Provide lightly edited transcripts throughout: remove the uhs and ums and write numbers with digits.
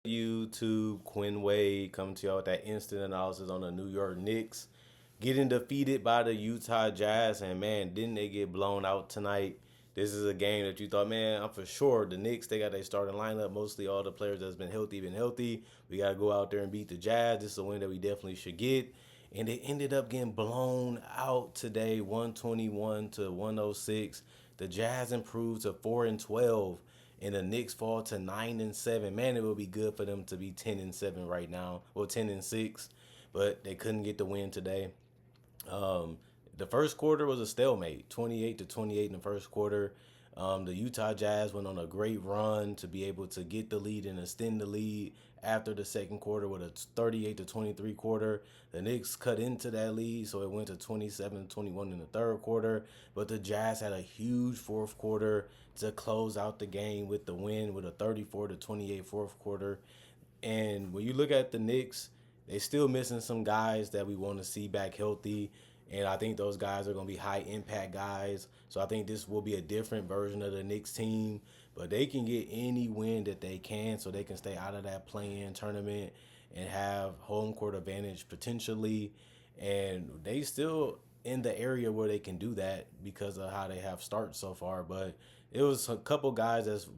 YouTube, Quinn Wade coming to y'all with that instant analysis on the New York Knicks getting defeated by the Utah Jazz. And man, didn't they get blown out tonight? This is a game that you thought, man, I'm for sure the Knicks, they got their starting lineup. Mostly all the players that's been healthy. We got to go out there and beat the Jazz. This is a win that we definitely should get. And they ended up getting blown out today, 121 to 106. The Jazz improved to 4-12 and the Knicks fall to 9-7. Man, it would be good for them to be 10-7 right now. Well, 10-6, but they couldn't get the win today. Um, the first quarter was a stalemate, 28-28 in the first quarter. The Utah Jazz went on a great run to be able to get the lead and extend the lead after the second quarter with a 38-23 quarter. The Knicks cut into that lead, so it went to 27-21 in the third quarter. But the Jazz had a huge fourth quarter to close out the game with the win with a 34-28 fourth quarter. And when you look at the Knicks, they still missing some guys that we want to see back healthy. And I think those guys are going to be high impact guys. So I think this will be a different version of the Knicks team. But they can get any win that they can so they can stay out of that play-in tournament and have home court advantage potentially. And they still in the area where they can do that because of how they have started so far. But it was a couple guys that's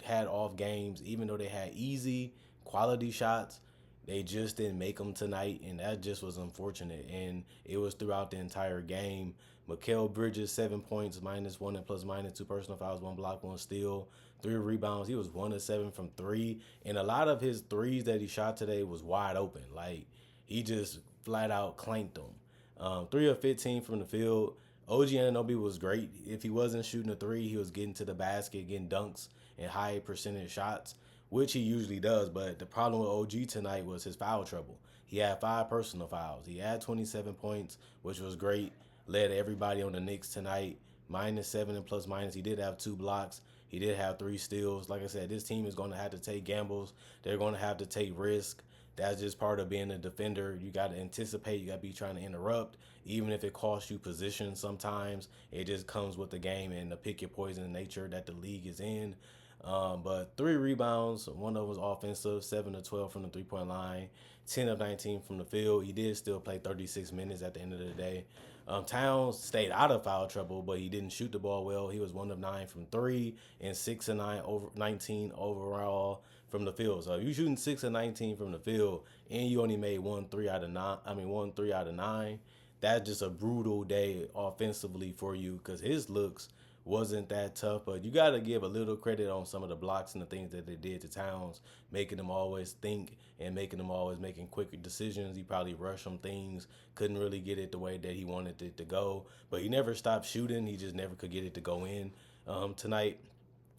had off games, even though they had easy quality shots. They just didn't make them tonight, and that just was unfortunate. And it was throughout the entire game. Mikal Bridges, 7 points, -1 and plus minus two personal fouls, one block, one steal, three rebounds. He was 1 of 7 from three, and a lot of his threes that he shot today was wide open. Like he just flat out clanked them. 3 of 15 from the field. OG Anunoby was great. If he wasn't shooting a three, he was getting to the basket, getting dunks and high percentage shots, which he usually does. But the problem with OG tonight was his foul trouble. He had 5 personal fouls. He had 27 points, which was great. Led everybody on the Knicks tonight. -7 and plus minus. He did have 2 blocks. He did have 3 steals. Like I said, this team is going to have to take gambles. They're going to have to take risk. That's just part of being a defender. You got to anticipate. You got to be trying to interrupt, even if it costs you position. Sometimes it just comes with the game and the pick your poison nature that the league is in. But 3 rebounds, one of them was offensive, 7 of 12 from the 3 point line, 10 of 19 from the field. He did still play 36 minutes at the end of the day. Towns stayed out of foul trouble, but he didn't shoot the ball well. He was 1 of 9 from three and 6 of 19 overall from the field. So if you're shooting 6 of 19 from the field and you only made 1 3 out of 9, I mean 1 3 out of 9, that's just a brutal day offensively for you because his looks wasn't that tough. But you got to give a little credit on some of the blocks and the things that they did to Towns, making them always think and making them always making quicker decisions. He probably rushed some things, couldn't really get it the way that he wanted it to go. But he never stopped shooting. He just never could get it to go in. Tonight,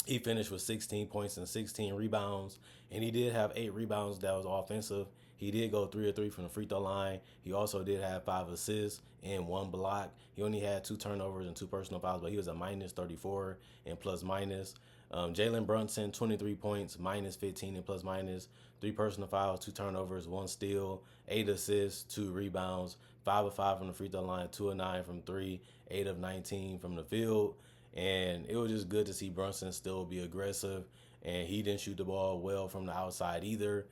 he finished with 16 points and 16 rebounds, and he did have 8 rebounds that was offensive. He did go 3 of 3 from the free throw line. He also did have 5 assists and 1 block. He only had 2 turnovers and 2 personal fouls, but he was a -34 and plus minus. Jalen Brunson, 23 points, -15 and plus minus. 3 personal fouls, 2 turnovers, 1 steal, 8 assists, 2 rebounds, 5 of 5 from the free throw line, 2 of 9 from three, 8 of 19 from the field. And it was just good to see Brunson still be aggressive, and he didn't shoot the ball well from the outside either.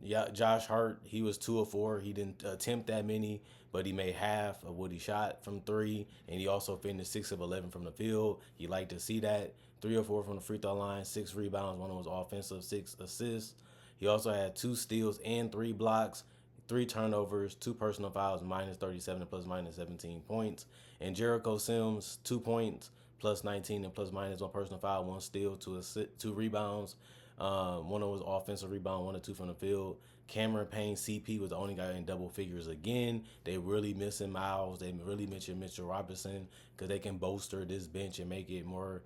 Yeah, Josh Hart, he was 2 of 4. He didn't attempt that many, but he made half of what he shot from three, and he also finished 6 of 11 from the field. You like to see that. 3 of 4 from the free throw line, 6 rebounds, one of them was offensive, 6 assists. He also had 2 steals and 3 blocks, 3 turnovers, 2 personal fouls, -37 and plus -17 points. And Jericho Sims, 2 points, plus 19 and plus minus 1 personal foul, 1 steal, 2 rebounds. One of them was offensive rebound, 1 or 2 from the field. Cameron Payne, CP, was the only guy in double figures again. They really missing Miles. They really missing Mitchell Robinson because they can bolster this bench and make it more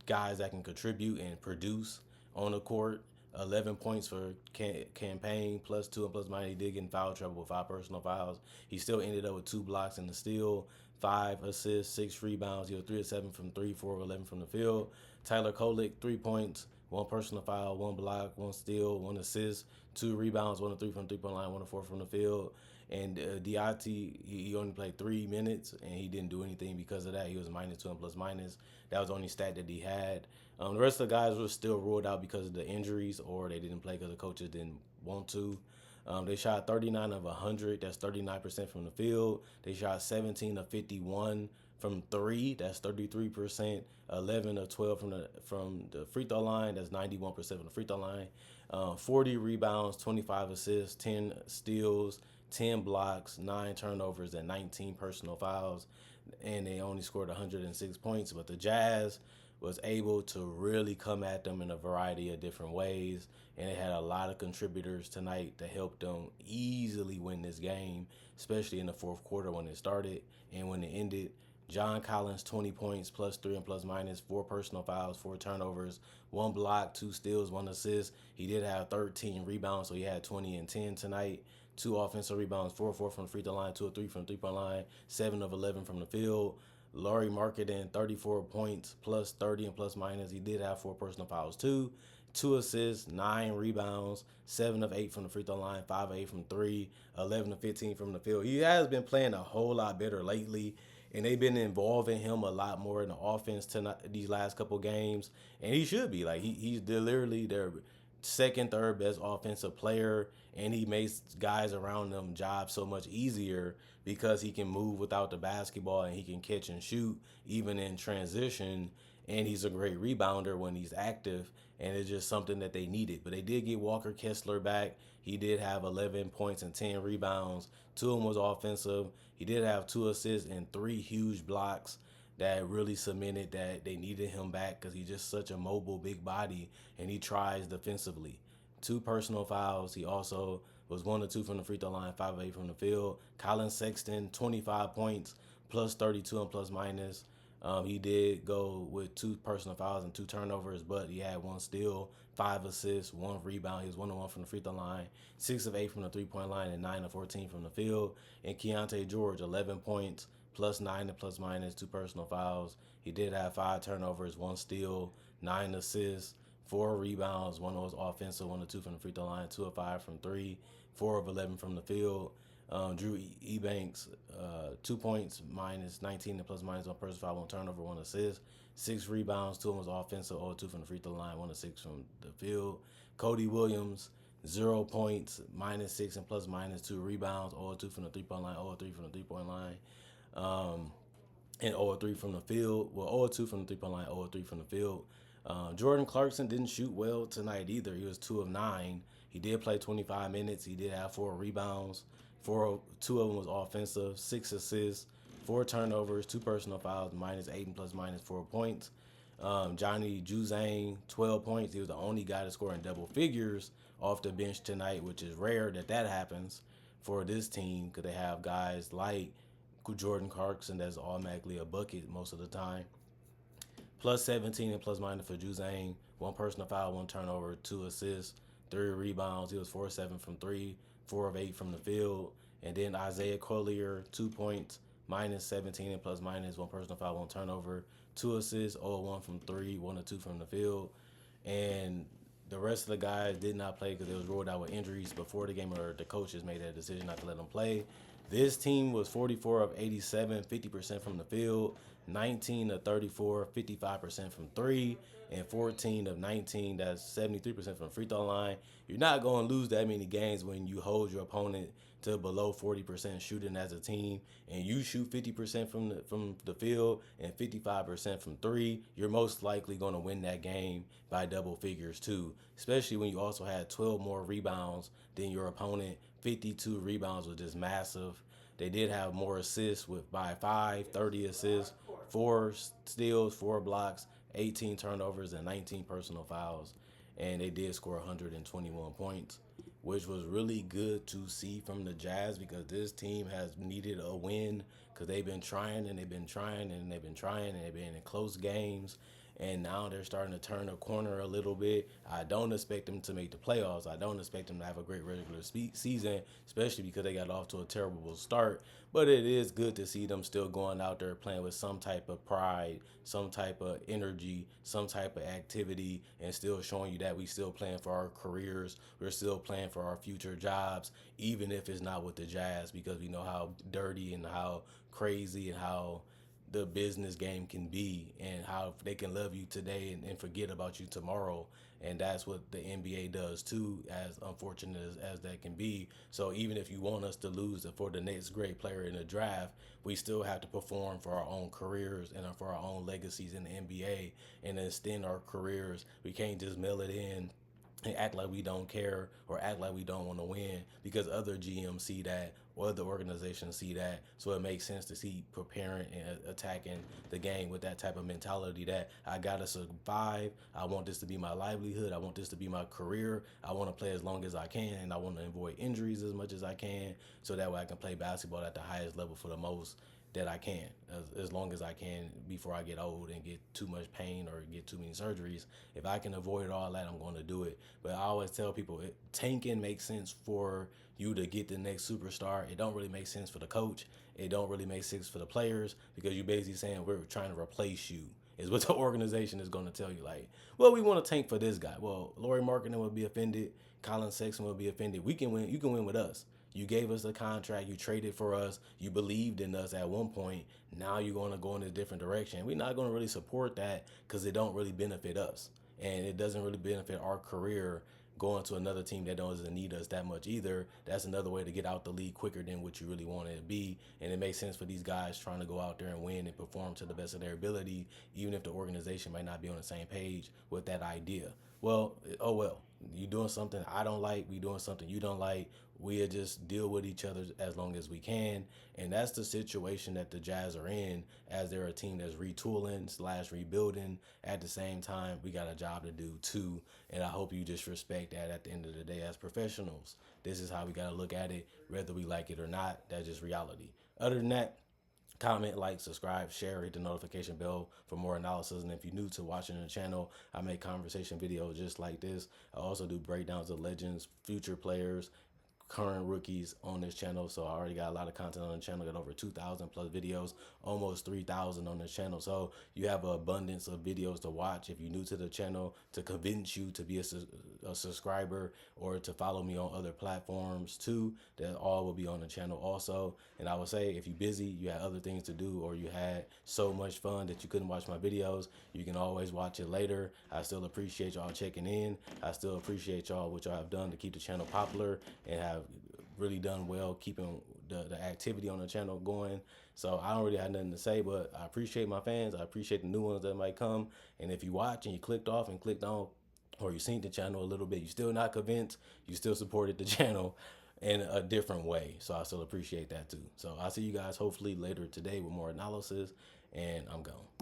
guys that can contribute and produce on the court. 11 points for campaign, +2 and plus minus. He did get in foul trouble with 5 personal fouls. He still ended up with 2 blocks in the steal, 5 assists, 6 rebounds. He was 3 of 7 from three, 4 of 11 from the field. Tyler Kolek, 3 points, 1 personal foul, 1 block, 1 steal, 1 assist, 2 rebounds, 1 of 3 from the 3 point line, 1 of 4 from the field. And Diati, he only played 3 minutes, and he didn't do anything because of that. He was -2 and plus minus. That was the only stat that he had. The rest of the guys were still ruled out because of the injuries, or they didn't play because the coaches didn't want to. They shot 39 of 100. That's 39% from the field. They shot 17 of 51 from three. That's 33%. 11 of 12 from the free throw line. That's 91% from the free throw line. 40 rebounds, 25 assists, 10 steals, 10 blocks, 9 turnovers, and 19 personal fouls. And they only scored 106 points. But the Jazz was able to really come at them in a variety of different ways. And they had a lot of contributors tonight to help them easily win this game, especially in the fourth quarter when it started and when it ended. John Collins, 20 points, plus 3 and plus minus, 4 personal fouls, 4 turnovers, 1 block, 2 steals, 1 assist. He did have 13 rebounds, so he had 20 and 10 tonight. 2 offensive rebounds, 4 of 4 from the free throw line, 2 of 3 from the three-point line, 7 of 11 from the field. Laurie Marketing, 34 points, plus 30 and plus minus. He did have 4 personal fouls too. 2 assists, 9 rebounds, 7 of 8 from the free throw line, 5 of 8 from 3, 11 of 15 from the field. He has been playing a whole lot better lately, and they've been involving him a lot more in the offense tonight, these last couple games. And he should be. Like, he's literally their second, third best offensive player, and he makes guys around them job so much easier because he can move without the basketball and he can catch and shoot even in transition, and he's a great rebounder when he's active, and it's just something that they needed. But they did get Walker Kessler back. He did have 11 points and 10 rebounds. 2 of them was offensive. He did have 2 assists and 3 huge blocks that really cemented that they needed him back because he's just such a mobile, big body, and he tries defensively. 2 personal fouls. He also was 1 of 2 from the free throw line, 5 of 8 from the field. Colin Sexton, 25 points, plus 32 and plus minus. He did go with 2 personal fouls and 2 turnovers, but he had 1 steal, 5 assists, 1 rebound. He was 1 of 1 from the free throw line, 6 of 8 from the three-point line, and 9 of 14 from the field. And Keontae George, 11 points, plus 9 and plus minus, 2 personal fouls. He did have 5 turnovers, 1 steal, 9 assists, 4 rebounds. 1 was offensive, 1 of 2 from the free throw line, 2 of 5 from 3, 4 of 11 from the field. Drew Ebanks, 2 points, minus 19 and plus minus, 1 personal foul, 1 turnover, 1 assist, 6 rebounds, 2 was offensive, 0 of 2 from the free throw line, 1 of 6 from the field. Cody Williams, 0 points, minus 6 and plus minus, 2 rebounds, 0 of 2 from the three-point line, 0 of 3 from the three-point line. And 0 of 3 from the field. Well, 0 of 2 from the three-point line, 0 of 3 from the field. Jordan Clarkson didn't shoot well tonight either. He was 2 of 9. He did play 25 minutes. He did have 4 rebounds. 2 of them was offensive, 6 assists, 4 turnovers, 2 personal fouls, minus 8 and plus minus 4 points. Johnny Juzang, 12 points. He was the only guy to score in double figures off the bench tonight, which is rare that happens for this team because they have guys like Jordan Clarkson that's automatically a bucket most of the time. Plus 17 and plus minus for Juzang, 1 personal foul, 1 turnover, 2 assists, 3 rebounds. He was 4-7 from 3, 4 of 8 from the field. And then Isaiah Collier, 2 points, minus 17 and plus minus, 1 personal foul, 1 turnover, 2 assists, 0 of 1 from 3, 1 of 2 from the field. And the rest of the guys did not play because they was ruled out with injuries before the game, or the coaches made that decision not to let them play. This team was 44 of 87, 50% from the field, 19 of 34, 55% from 3, and 14 of 19, that's 73% from the free throw line. You're not going to lose that many games when you hold your opponent to below 40% shooting as a team, and you shoot 50% from the field and 55% from 3. You're most likely going to win that game by double figures too, especially when you also had 12 more rebounds than your opponent. 52 rebounds was just massive. They did have more assists by 30 assists, 4 steals, 4 blocks, 18 turnovers, and 19 personal fouls. And they did score 121 points, which was really good to see from the Jazz because this team has needed a win because they've been trying and they've been trying and they've been trying and they've been in close games. and now they're starting to turn a corner a little bit. I don't expect them to make the playoffs. I don't expect them to have a great regular season, especially because they got off to a terrible start. But it is good to see them still going out there playing with some type of pride, some type of energy, some type of activity, and still showing you that we still playing for our careers. We're still playing for our future jobs, even if it's not with the Jazz, because we know how dirty and how crazy and how the business game can be, and how they can love you today and forget about you tomorrow. And that's what the NBA does too, as unfortunate as that can be. So even if you want us to lose for the next great player in the draft, we still have to perform for our own careers and for our own legacies in the NBA and extend our careers. We can't just mail it in and act like we don't care or act like we don't want to win, because other GMs see that or other organizations see that. So it makes sense to see preparing and attacking the game with that type of mentality that I gotta survive. I want this to be my livelihood. I want this to be my career. I want to play as long as I can, and I want to avoid injuries as much as I can, so that way I can play basketball at the highest level for the most that I can, as long as I can, before I get old and get too much pain or get too many surgeries. If I can avoid all that, I'm going to do it. But I always tell people, tanking makes sense for you to get the next superstar. It don't really make sense for the coach. It don't really make sense for the players, because you're basically saying we're trying to replace you. Is what the organization is going to tell you. Like, well, we want to tank for this guy. Well, Laurie Markkinen will be offended. Colin Sexton will be offended. We can win. You can win with us. You gave us a contract. You traded for us. You believed in us at one point. Now you're going to go in a different direction. We're not going to really support that, because it don't really benefit us, and it doesn't really benefit our career going to another team that doesn't need us that much either. That's another way to get out the league quicker than what you really want it to be. And it makes sense for these guys trying to go out there and win and perform to the best of their ability, even if the organization might not be on the same page with that idea. Well, oh well. You doing something I don't like, we doing something you don't like. We'll just deal with each other as long as we can. And that's the situation that the Jazz are in, as they're a team that's retooling slash rebuilding. At the same time, we got a job to do too. And I hope you just respect that at the end of the day as professionals. This is how we got to look at it, whether we like it or not. That's just reality. Other than that, comment, like, subscribe, share, hit the notification bell for more analysis. And if you're new to watching the channel, I make conversation videos just like this. I also do breakdowns of legends, future players, current rookies on this channel. So I already got a lot of content on the channel. Got over 2,000 plus videos, almost 3,000 on this channel. So you have an abundance of videos to watch if you're new to the channel, to convince you to be a subscriber or to follow me on other platforms too. That all will be on the channel also. And I would say, if you're busy, you had other things to do, or you had so much fun that you couldn't watch my videos, you can always watch it later. I still appreciate y'all checking in. I still appreciate y'all what y'all have done to keep the channel popular, and have really done well keeping the activity on the channel going. So I don't really have nothing to say, but I appreciate my fans. I appreciate the new ones that might come. And if you watch and you clicked off and clicked on, or you seen the channel a little bit, you still not convinced, you still supported the channel in a different way. So I still appreciate that too. So I'll see you guys hopefully later today with more analysis, and I'm gone.